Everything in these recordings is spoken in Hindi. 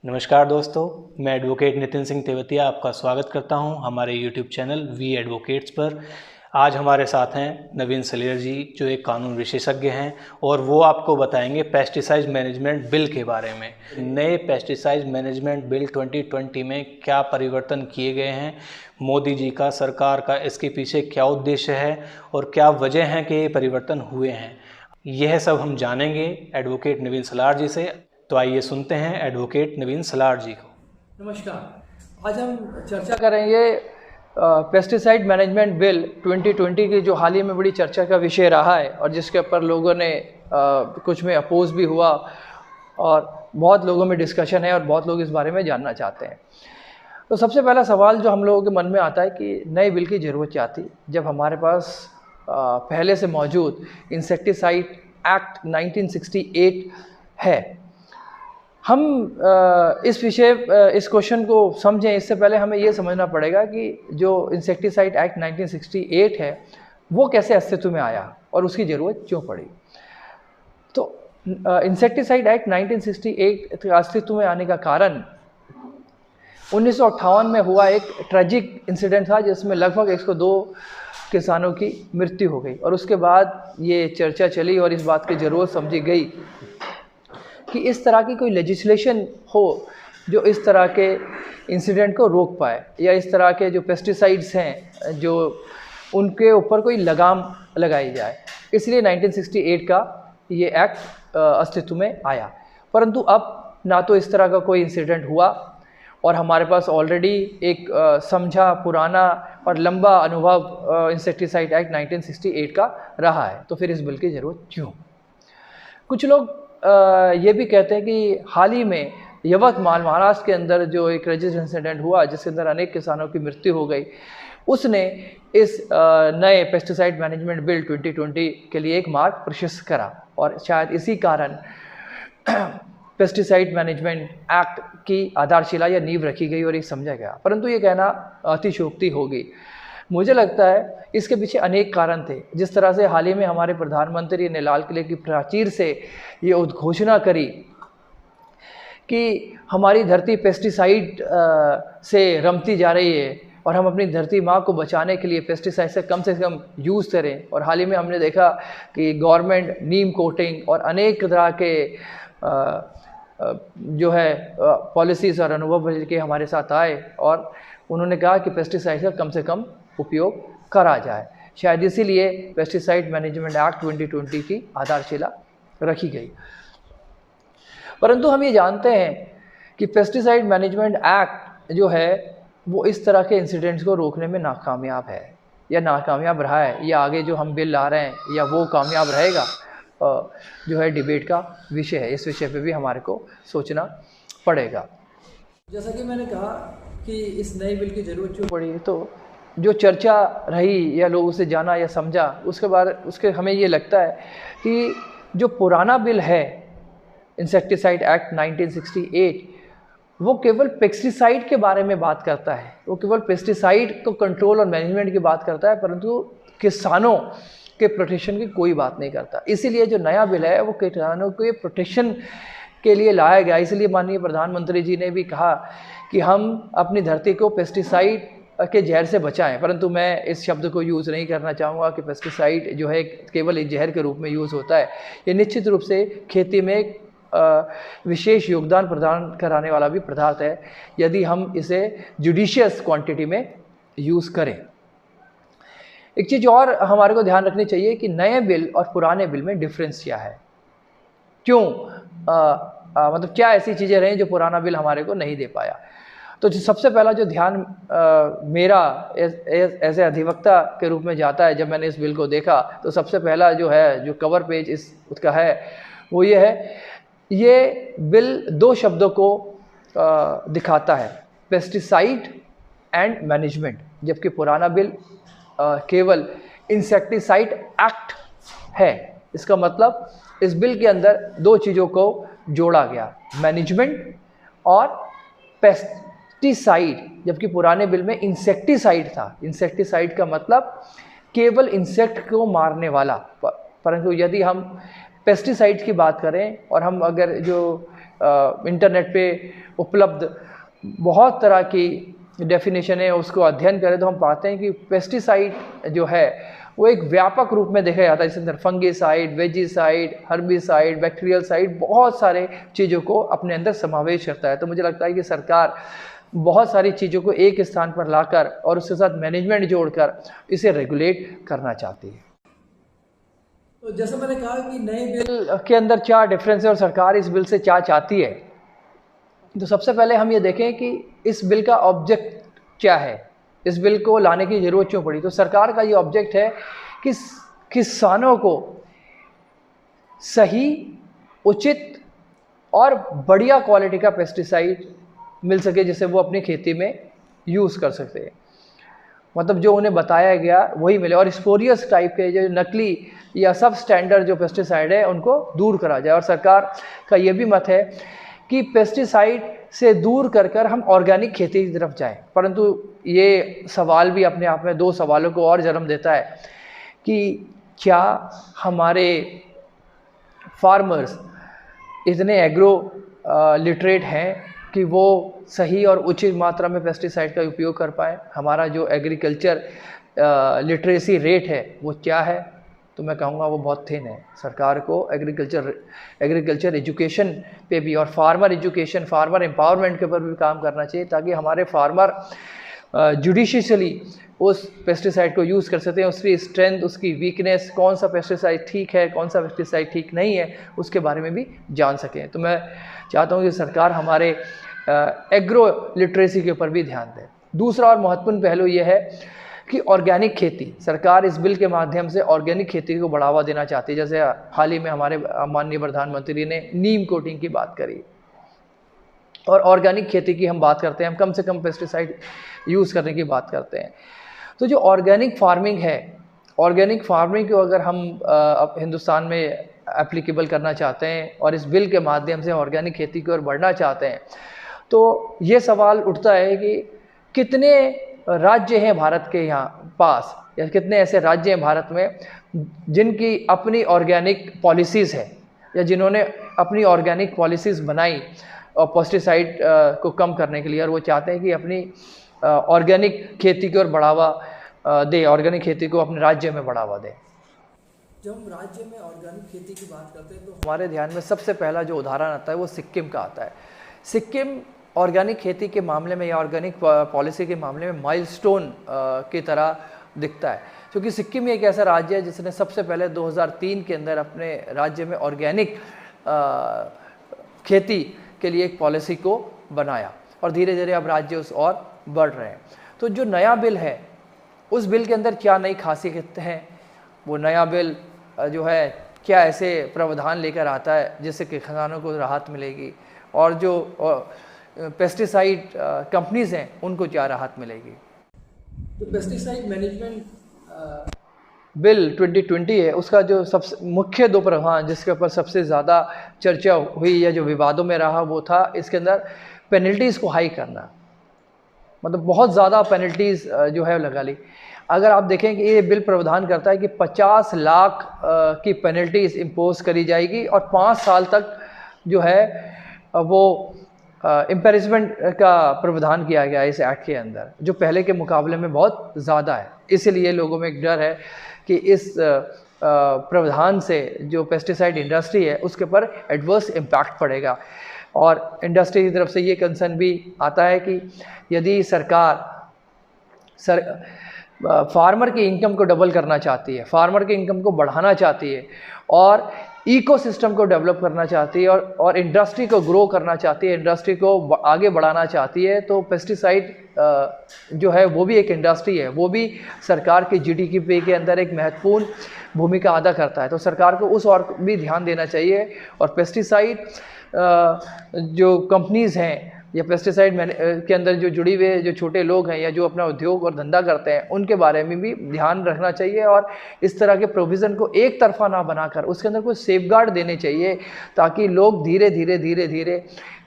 नमस्कार दोस्तों, मैं एडवोकेट नितिन सिंह तेवतिया आपका स्वागत करता हूं हमारे YouTube चैनल वी एडवोकेट्स पर। आज हमारे साथ हैं नवीन सलेर जी, जो एक कानून विशेषज्ञ हैं और वो आपको बताएंगे पेस्टिसाइड मैनेजमेंट बिल के बारे में। नए पेस्टिसाइड मैनेजमेंट बिल 2020 में क्या परिवर्तन किए गए हैं, मोदी जी का, सरकार का, इसके पीछे क्या उद्देश्य है और क्या वजह है कि ये परिवर्तन हुए हैं, यह सब हम जानेंगे एडवोकेट नवीन सलार जी से। तो आइए सुनते हैं एडवोकेट नवीन सलार जी को। नमस्कार। आज हम चर्चा करेंगे पेस्टिसाइड मैनेजमेंट बिल 2020 की, जो हाल ही में बड़ी चर्चा का विषय रहा है और जिसके ऊपर लोगों ने कुछ में अपोज भी हुआ और बहुत लोगों में डिस्कशन है और बहुत लोग इस बारे में जानना चाहते हैं। तो सबसे पहला सवाल जो हम लोगों के मन में आता है कि नए बिल की ज़रूरत क्या थी, जब हमारे पास पहले से मौजूद इंसेक्टिसाइड एक्ट 1968 है। हम इस क्वेश्चन को समझें इससे पहले हमें ये समझना पड़ेगा कि जो इंसेक्टिसाइड एक्ट 1968 है वो कैसे अस्तित्व में आया और उसकी ज़रूरत क्यों पड़ी। तो इंसेक्टिसाइड एक्ट 1968 के अस्तित्व में आने का कारण 1958 में हुआ एक ट्रेजिक इंसिडेंट था, जिसमें लगभग 102 किसानों की मृत्यु हो गई और उसके बाद ये चर्चा चली और इस बात की ज़रूरत समझी गई कि इस तरह की कोई लेजिस्लेशन हो जो इस तरह के इंसिडेंट को रोक पाए, या इस तरह के जो पेस्टिसाइड्स हैं जो उनके ऊपर कोई लगाम लगाई जाए। इसलिए 1968 का ये एक्ट अस्तित्व में आया। परंतु अब ना तो इस तरह का कोई इंसिडेंट हुआ और हमारे पास ऑलरेडी एक समझा, पुराना और लंबा अनुभव इंसेक्टिसाइड एक्ट 1968 का रहा है। तो फिर इस बिल की ज़रूरत क्यों? कुछ लोग ये भी कहते हैं कि हाल ही में यवतमाल, महाराष्ट्र के अंदर जो एक ट्रेजिक इंसिडेंट हुआ जिसके अंदर अनेक किसानों की मृत्यु हो गई, उसने इस नए पेस्टिसाइड मैनेजमेंट बिल 2020 के लिए एक मार्ग प्रशस्त करा और शायद इसी कारण पेस्टिसाइड मैनेजमेंट एक्ट की आधारशिला या नींव रखी गई और ये समझा गया। परंतु ये कहना अतिशयोक्ति होगी। मुझे लगता है इसके पीछे अनेक कारण थे। जिस तरह से हाल ही में हमारे प्रधानमंत्री ने लाल किले की प्राचीर से ये उद्घोषणा करी कि हमारी धरती पेस्टिसाइड से रमती जा रही है और हम अपनी धरती माँ को बचाने के लिए पेस्टिसाइड से कम यूज़ करें। और हाल ही में हमने देखा कि गवर्नमेंट नीम कोटिंग और अनेक तरह के जो है पॉलिसीज़ और अनुभव के हमारे साथ आए और उन्होंने कहा कि पेस्टिसाइड का कम से कम उपयोग करा जाए। शायद इसीलिए पेस्टिसाइड मैनेजमेंट एक्ट 2020 की आधारशिला रखी गई। परंतु हम ये जानते हैं कि पेस्टिसाइड मैनेजमेंट एक्ट जो है वो इस तरह के इंसिडेंट्स को रोकने में नाकामयाब है या नाकामयाब रहा है, या आगे जो हम बिल ला रहे हैं या वो कामयाब रहेगा, जो है डिबेट का विषय है। इस विषय पे भी हमारे को सोचना पड़ेगा। जैसा कि मैंने कहा कि इस नए बिल की ज़रूरत क्यों पड़ी, तो जो चर्चा रही या लोग उसे जाना या समझा, उसके हमें ये लगता है कि जो पुराना बिल है इंसेक्टिसाइड एक्ट 1968, वो केवल पेस्टिसाइड के बारे में बात करता है, वो केवल पेस्टिसाइड को कंट्रोल और मैनेजमेंट की बात करता है, परंतु किसानों के प्रोटेक्शन की कोई बात नहीं करता। इसीलिए जो नया बिल है वो किसानों के प्रोटेक्शन के लिए लाया गया। इसलिए माननीय प्रधानमंत्री जी ने भी कहा कि हम अपनी धरती को पेस्टिसाइड के जहर से बचाएं। परंतु मैं इस शब्द को यूज़ नहीं करना चाहूँगा कि पेस्टिसाइड जो है केवल एक जहर के रूप में यूज़ होता है। ये निश्चित रूप से खेती में एक विशेष योगदान प्रदान कराने वाला भी पदार्थ है, यदि हम इसे जुडिशियस क्वांटिटी में यूज़ करें। एक चीज़ और हमारे को ध्यान रखनी चाहिए कि नए बिल और पुराने बिल में डिफरेंस क्या है, क्यों मतलब क्या ऐसी चीज़ें रहीं जो पुराना बिल हमारे को नहीं दे पाया। तो सबसे पहला जो ध्यान मेरा ऐसे अधिवक्ता के रूप में जाता है जब मैंने इस बिल को देखा, तो सबसे पहला जो है, जो कवर पेज उसका है, वो ये है, ये बिल दो शब्दों को दिखाता है, पेस्टिसाइड एंड मैनेजमेंट, जबकि पुराना बिल केवल इंसेक्टिसाइड एक्ट है। इसका मतलब इस बिल के अंदर दो चीज़ों को जोड़ा गया, मैनेजमेंट और पेस्टिसाइड, जबकि पुराने बिल में इंसेक्टिसाइड था। इंसेक्टिसाइड का मतलब केवल इंसेक्ट को मारने वाला, परंतु यदि हम पेस्टिसाइड्स की बात करें और हम अगर जो इंटरनेट पे उपलब्ध बहुत तरह की डेफिनेशन है, उसको अध्ययन करें तो हम पाते हैं कि पेस्टिसाइड जो है वो एक व्यापक रूप में देखा जाता है। इसके अंदर फंगिसाइड, वेजिसाइड, हर्बिसाइड, बैक्टीरियल साइड, बहुत सारे चीज़ों को अपने अंदर समावेश करता है। तो मुझे लगता है कि सरकार बहुत सारी चीज़ों को एक स्थान पर लाकर और उसके साथ मैनेजमेंट जोड़कर इसे रेगुलेट करना चाहती है। तो जैसे मैंने कहा कि नए बिल के अंदर क्या डिफरेंस है और सरकार इस बिल से क्या चाहती है, तो सबसे पहले हम ये देखें कि इस बिल का ऑब्जेक्ट क्या है, इस बिल को लाने की ज़रूरत क्यों पड़ी। तो सरकार का ये ऑब्जेक्ट है कि किसानों को सही, उचित और बढ़िया क्वालिटी का पेस्टिसाइड मिल सके जिसे वो अपनी खेती में यूज़ कर सकते हैं। मतलब जो उन्हें बताया गया वही मिले और स्पोरियस टाइप के जो नकली या सब स्टैंडर्ड जो पेस्टिसाइड है उनको दूर करा जाए। और सरकार का ये भी मत है कि पेस्टिसाइड से दूर कर हम ऑर्गेनिक खेती की तरफ जाएं। परंतु ये सवाल भी अपने आप में दो सवालों को और जन्म देता है कि क्या हमारे फार्मर्स इतने एग्रो लिटरेट हैं कि वो सही और उचित मात्रा में पेस्टिसाइड का उपयोग कर पाए। हमारा जो एग्रीकल्चर लिटरेसी रेट है वो क्या है, तो मैं कहूँगा वो बहुत थिन है। सरकार को एग्रीकल्चर एजुकेशन पे भी और फार्मर एजुकेशन, फार्मर एम्पावरमेंट के ऊपर भी काम करना चाहिए ताकि हमारे फार्मर जुडिशियसली उस पेस्टिसाइड को यूज़ कर सकते हैं। उसकी स्ट्रेंथ, उसकी वीकनेस, कौन सा पेस्टिसाइड ठीक है, कौन सा पेस्टिसाइड ठीक नहीं है, उसके बारे में भी जान सकें। तो मैं चाहता हूँ कि सरकार हमारे एग्रो लिटरेसी के ऊपर भी ध्यान दे। दूसरा और महत्वपूर्ण पहलू ये है कि ऑर्गेनिक खेती, सरकार इस बिल के माध्यम से ऑर्गेनिक खेती को बढ़ावा देना चाहती है। जैसे हाल ही में हमारे माननीय प्रधानमंत्री ने नीम कोटिंग की बात करी और ऑर्गेनिक खेती की हम बात करते हैं, हम कम से कम पेस्टिसाइड यूज़ करने की बात करते हैं। तो जो ऑर्गेनिक फार्मिंग है, ऑर्गेनिक फार्मिंग को अगर हम अब हिंदुस्तान में एप्लीकेबल करना चाहते हैं और इस बिल के माध्यम से ऑर्गेनिक खेती की ओर बढ़ना चाहते हैं, तो ये सवाल उठता है कि कितने राज्य हैं भारत के यहाँ पास, या कितने ऐसे राज्य हैं भारत में जिनकी अपनी ऑर्गेनिक पॉलिसीज़ है या जिन्होंने अपनी ऑर्गेनिक पॉलिसीज़ बनाई और पेस्टिसाइड को कम करने के लिए, और वो चाहते हैं कि अपनी ऑर्गेनिक खेती की ओर बढ़ावा दे, ऑर्गेनिक खेती को अपने राज्य में बढ़ावा दे। जब हम राज्य में ऑर्गेनिक खेती की बात करते हैं तो हमारे ध्यान में सबसे पहला जो उदाहरण आता है वो सिक्किम का आता है। सिक्किम ऑर्गेनिक खेती के मामले में या ऑर्गेनिक पॉलिसी के मामले में माइलस्टोन की तरह दिखता है, क्योंकि सिक्किम एक ऐसा राज्य है जिसने सबसे पहले 2003 के अंदर अपने राज्य में ऑर्गेनिक खेती के लिए एक पॉलिसी को बनाया और धीरे धीरे अब राज्य उस और बढ़ रहे हैं। तो जो नया बिल है उस बिल के अंदर क्या नई खासियत है, वो नया बिल जो है क्या ऐसे प्रावधान लेकर आता है जिससे किसानों को राहत मिलेगी और जो पेस्टिसाइड कंपनीज हैं उनको क्या राहत मिलेगी। तो पेस्टिसाइड मैनेजमेंट बिल 2020 है, उसका जो सबसे मुख्य दो प्रावधान जिसके ऊपर सबसे ज़्यादा चर्चा हुई या जो विवादों में रहा वो था इसके अंदर पेनल्टीज़ को हाई करना। मतलब बहुत ज़्यादा पेनल्टीज़ जो है लगा ली। अगर आप देखें कि ये बिल प्रावधान करता है कि 50 लाख की पेनल्टीज़ इम्पोज करी जाएगी और 5 साल तक जो है वो इम्पेरिजमेंट का प्रावधान किया गया है इस एक्ट के अंदर, जो पहले के मुकाबले में बहुत ज़्यादा है। इसीलिए लोगों में एक डर है कि इस प्रावधान से जो पेस्टिसाइड इंडस्ट्री है उसके ऊपर एडवर्स इम्पैक्ट पड़ेगा। और इंडस्ट्री की तरफ से ये कंसर्न भी आता है कि यदि सरकार फार्मर की इनकम को डबल करना चाहती है, फार्मर की इनकम को बढ़ाना चाहती है और इकोसिस्टम को डेवलप करना चाहती है और इंडस्ट्री को ग्रो करना चाहती है, इंडस्ट्री को आगे बढ़ाना चाहती है, तो पेस्टिसाइड जो है वो भी एक इंडस्ट्री है, वो भी सरकार के जीडीपी के अंदर एक महत्वपूर्ण भूमिका अदा करता है। तो सरकार को उस और भी ध्यान देना चाहिए और पेस्टिसाइड जो कंपनीज़ हैं या पेस्टिसाइड के अंदर जो जुड़ी हुए जो छोटे लोग हैं या जो अपना उद्योग और धंधा करते हैं उनके बारे में भी ध्यान रखना चाहिए और इस तरह के प्रोविज़न को एक तरफा ना बनाकर उसके अंदर कुछ सेफगार्ड देने चाहिए ताकि लोग धीरे धीरे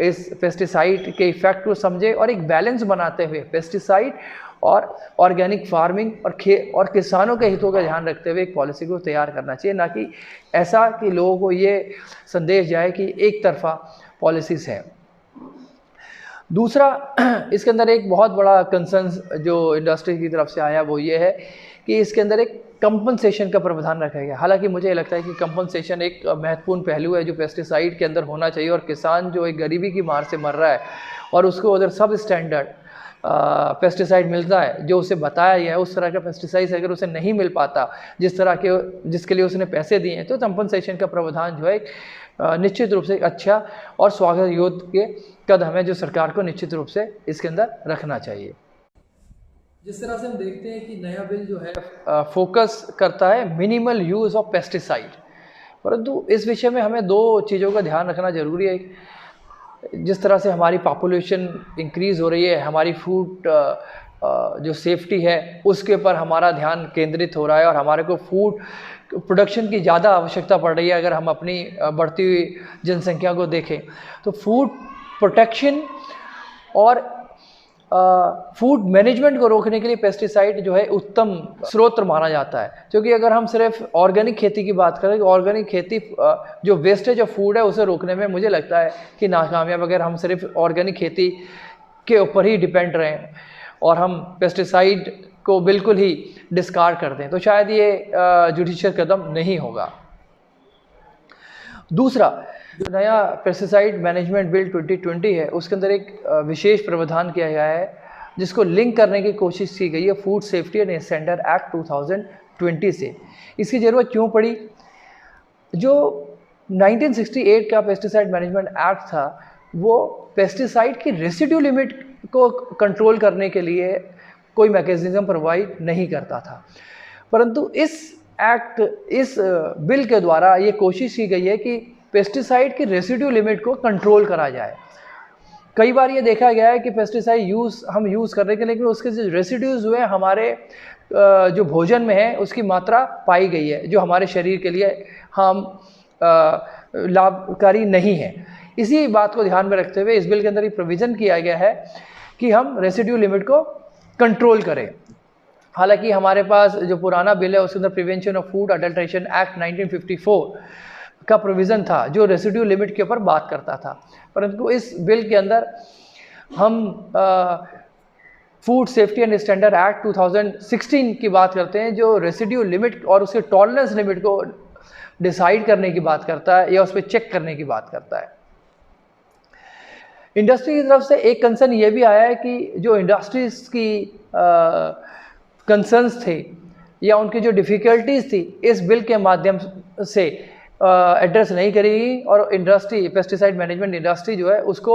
इस पेस्टिसाइड के इफ़ेक्ट को समझे और एक बैलेंस बनाते हुए पेस्टिसाइड और ऑर्गेनिक फार्मिंग और किसानों के हितों का ध्यान रखते हुए एक पॉलिसी को तैयार करना चाहिए, ना कि ऐसा कि लोगों को ये संदेश जाए कि एक तरफा पॉलिसीज़ हैं। दूसरा, इसके अंदर एक बहुत बड़ा कंसर्न जो इंडस्ट्री की तरफ से आया वो ये है कि इसके अंदर एक कंपनसेशन का प्रावधान रखा गया। हालांकि मुझे लगता है कि कंपनसेशन एक महत्वपूर्ण पहलू है जो पेस्टिसाइड के अंदर होना चाहिए, और किसान जो एक गरीबी की मार से मर रहा है और उसको अगर सब स्टैंडर्ड पेस्टिसाइड मिलता है जो उसे बताया गया है उस तरह का पेस्टिसाइड अगर उसे नहीं मिल पाता जिसके लिए उसने पैसे दिए हैं, तो कंपनसेशन का प्रावधान जो है निश्चित रूप से एक अच्छा और स्वागत योग्य कदम है जो सरकार को निश्चित रूप से इसके अंदर रखना चाहिए। जिस तरह से हम देखते हैं कि नया बिल जो है फोकस करता है मिनिमल यूज़ ऑफ पेस्टिसाइड, परंतु इस विषय में हमें दो चीज़ों का ध्यान रखना ज़रूरी है। जिस तरह से हमारी पॉपुलेशन इंक्रीज़ हो रही है, हमारी फूड जो सेफ्टी है उसके ऊपर हमारा ध्यान केंद्रित हो रहा है और हमारे को फूड प्रोडक्शन की ज़्यादा आवश्यकता पड़ रही है। अगर हम अपनी बढ़ती हुई जनसंख्या को देखें तो फूड प्रोटेक्शन और फूड मैनेजमेंट को रोकने के लिए पेस्टिसाइड जो है उत्तम स्रोत माना जाता है। क्योंकि अगर हम सिर्फ ऑर्गेनिक खेती की बात करें तो ऑर्गेनिक खेती जो वेस्टेज ऑफ फूड है उसे रोकने में मुझे लगता है कि नाकामयाब, अगर हम सिर्फ ऑर्गेनिक खेती के ऊपर ही डिपेंड रहें और हम पेस्टिसाइड को बिल्कुल ही डिस्कार्ड कर दें तो शायद ये जुडिशियल कदम नहीं होगा। दूसरा, जो नया पेस्टिसाइड मैनेजमेंट बिल 2020 है उसके अंदर एक विशेष प्रावधान किया गया है जिसको लिंक करने की कोशिश की गई है food safety and standard act 2020 से। इसकी ज़रूरत क्यों पड़ी? जो 1968 का पेस्टिसाइड मैनेजमेंट एक्ट था वो पेस्टिसाइड की रेसिड्यू लिमिट को कंट्रोल करने के लिए कोई मैकेनिज्म प्रोवाइड नहीं करता था, परंतु इस बिल के द्वारा ये कोशिश की गई है कि पेस्टिसाइड की रेसिड्यू लिमिट को कंट्रोल करा जाए। कई बार ये देखा गया है कि पेस्टिसाइड हम यूज़ कर रहे हैं लेकिन उसके जो रेसिड्यूज़ हुए हमारे जो भोजन में है उसकी मात्रा पाई गई है जो हमारे शरीर के लिए लाभकारी नहीं है। इसी बात को ध्यान में रखते हुए इस बिल के अंदर एक प्रोविज़न किया गया है कि हम रेसिड्यू लिमिट को कंट्रोल करें। हालांकि हमारे पास जो पुराना बिल है उसके अंदर prevention of food adulteration act 1954 का प्रोविज़न था जो रेसिड्यू लिमिट के ऊपर बात करता था, परंतु इस बिल के अंदर हम food safety and standard act 2016 की बात करते हैं जो रेसिड्यू लिमिट और उसके टॉलरेंस लिमिट को डिसाइड करने की बात करता है या उस पर चेक करने की बात करता है। इंडस्ट्री की तरफ से एक कंसर्न ये भी आया है कि जो इंडस्ट्रीज की कंसर्न्स थे या उनकी जो डिफ़िकल्टीज़ थी इस बिल के माध्यम से एड्रेस नहीं करेगी और पेस्टिसाइड मैनेजमेंट इंडस्ट्री जो है उसको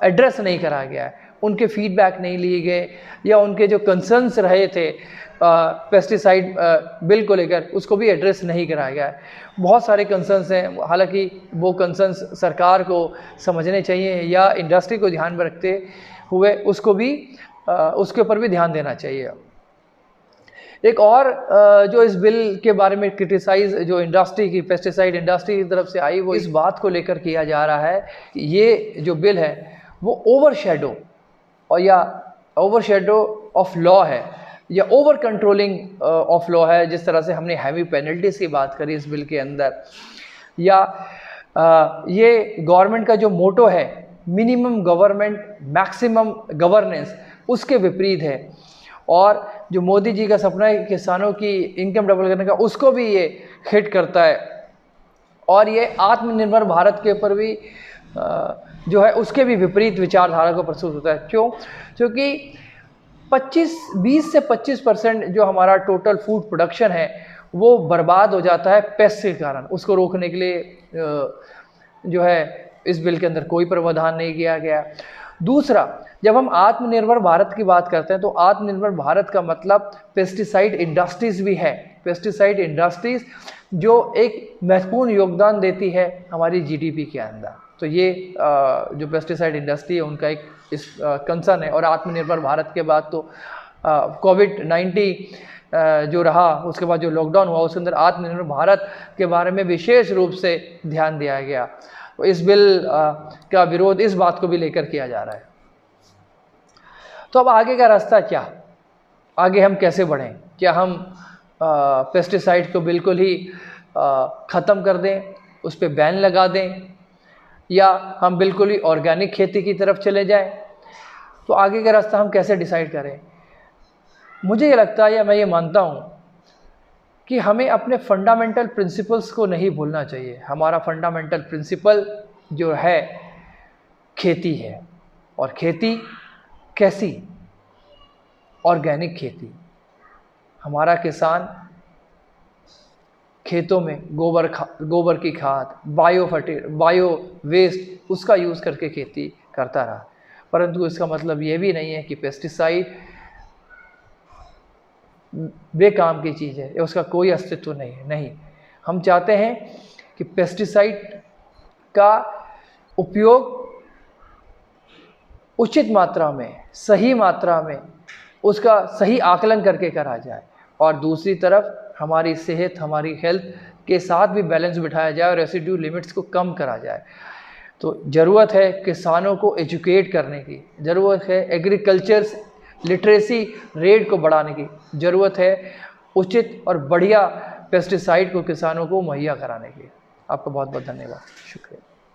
एड्रेस नहीं करा गया है, उनके फीडबैक नहीं लिए गए या उनके जो कंसर्न्स रहे थे पेस्टिसाइड बिल को लेकर उसको भी एड्रेस नहीं कराया गया है। बहुत सारे कंसर्न्स हैं, हालांकि वो कंसर्न्स सरकार को समझने चाहिए या इंडस्ट्री को ध्यान में रखते हुए उसके ऊपर भी ध्यान देना चाहिए। एक और जो इस बिल के बारे में क्रिटिसाइज जो इंडस्ट्री की पेस्टिसाइड इंडस्ट्री की तरफ से आई वो इस बात को लेकर किया जा रहा है कि ये जो बिल है वो ओवरशैडो ऑफ लॉ है या ओवर कंट्रोलिंग ऑफ लॉ है। जिस तरह से हमने हैवी पेनल्टीज की बात करी इस बिल के अंदर, या ये गवर्नमेंट का जो मोटो है मिनिमम गवर्नमेंट मैक्सिमम गवर्नेंस उसके विपरीत है, और जो मोदी जी का सपना है किसानों की इनकम डबल करने का उसको भी ये हिट करता है, और ये आत्मनिर्भर भारत के ऊपर भी जो है उसके भी विपरीत विचारधारा को प्रस्तुत होता है। क्यों? क्योंकि 20 से 25% जो हमारा टोटल फूड प्रोडक्शन है वो बर्बाद हो जाता है पेस्ट के कारण। उसको रोकने के लिए जो है इस बिल के अंदर कोई प्रावधान नहीं किया गया। दूसरा, जब हम आत्मनिर्भर भारत की बात करते हैं तो आत्मनिर्भर भारत का मतलब पेस्टिसाइड इंडस्ट्रीज भी है। पेस्टिसाइड इंडस्ट्रीज जो एक महत्वपूर्ण योगदान देती है हमारी जीडीपी के अंदर, तो ये जो पेस्टिसाइड इंडस्ट्री है उनका एक इस कंसर्न है। और आत्मनिर्भर भारत के बाद तो कोविड-19 जो रहा उसके बाद जो लॉकडाउन हुआ उसके अंदर आत्मनिर्भर भारत के बारे में विशेष रूप से ध्यान दिया गया। तो इस बिल का विरोध इस बात को भी लेकर किया जा रहा है। तो अब आगे का रास्ता क्या? आगे हम कैसे बढ़ें? क्या हम पेस्टिसाइड को बिल्कुल ही ख़त्म कर दें, उस पर बैन लगा दें, या हम बिल्कुल ही ऑर्गेनिक खेती की तरफ चले जाएं। तो आगे का रास्ता हम कैसे डिसाइड करें? मुझे ये लगता है या मैं ये मानता हूँ कि हमें अपने फंडामेंटल प्रिंसिपल्स को नहीं भूलना चाहिए। हमारा फंडामेंटल प्रिंसिपल जो है खेती है, और खेती कैसी? ऑर्गेनिक खेती। हमारा किसान खेतों में गोबर की खाद, बायो वेस्ट उसका यूज़ करके खेती करता रहा, परंतु इसका मतलब ये भी नहीं है कि पेस्टिसाइड बेकाम की चीज़ है या उसका कोई अस्तित्व नहीं है। नहीं, हम चाहते हैं कि पेस्टिसाइड का उपयोग उचित मात्रा में, सही मात्रा में, उसका सही आकलन करके करा जाए, और दूसरी तरफ हमारी सेहत, हमारी हेल्थ के साथ भी बैलेंस बिठाया जाए और रेसिड्यू लिमिट्स को कम करा जाए। तो ज़रूरत है किसानों को एजुकेट करने की, ज़रूरत है एग्रीकल्चर लिटरेसी रेट को बढ़ाने की, ज़रूरत है उचित और बढ़िया पेस्टिसाइड को किसानों को मुहैया कराने की। आपका बहुत बहुत धन्यवाद, शुक्रिया।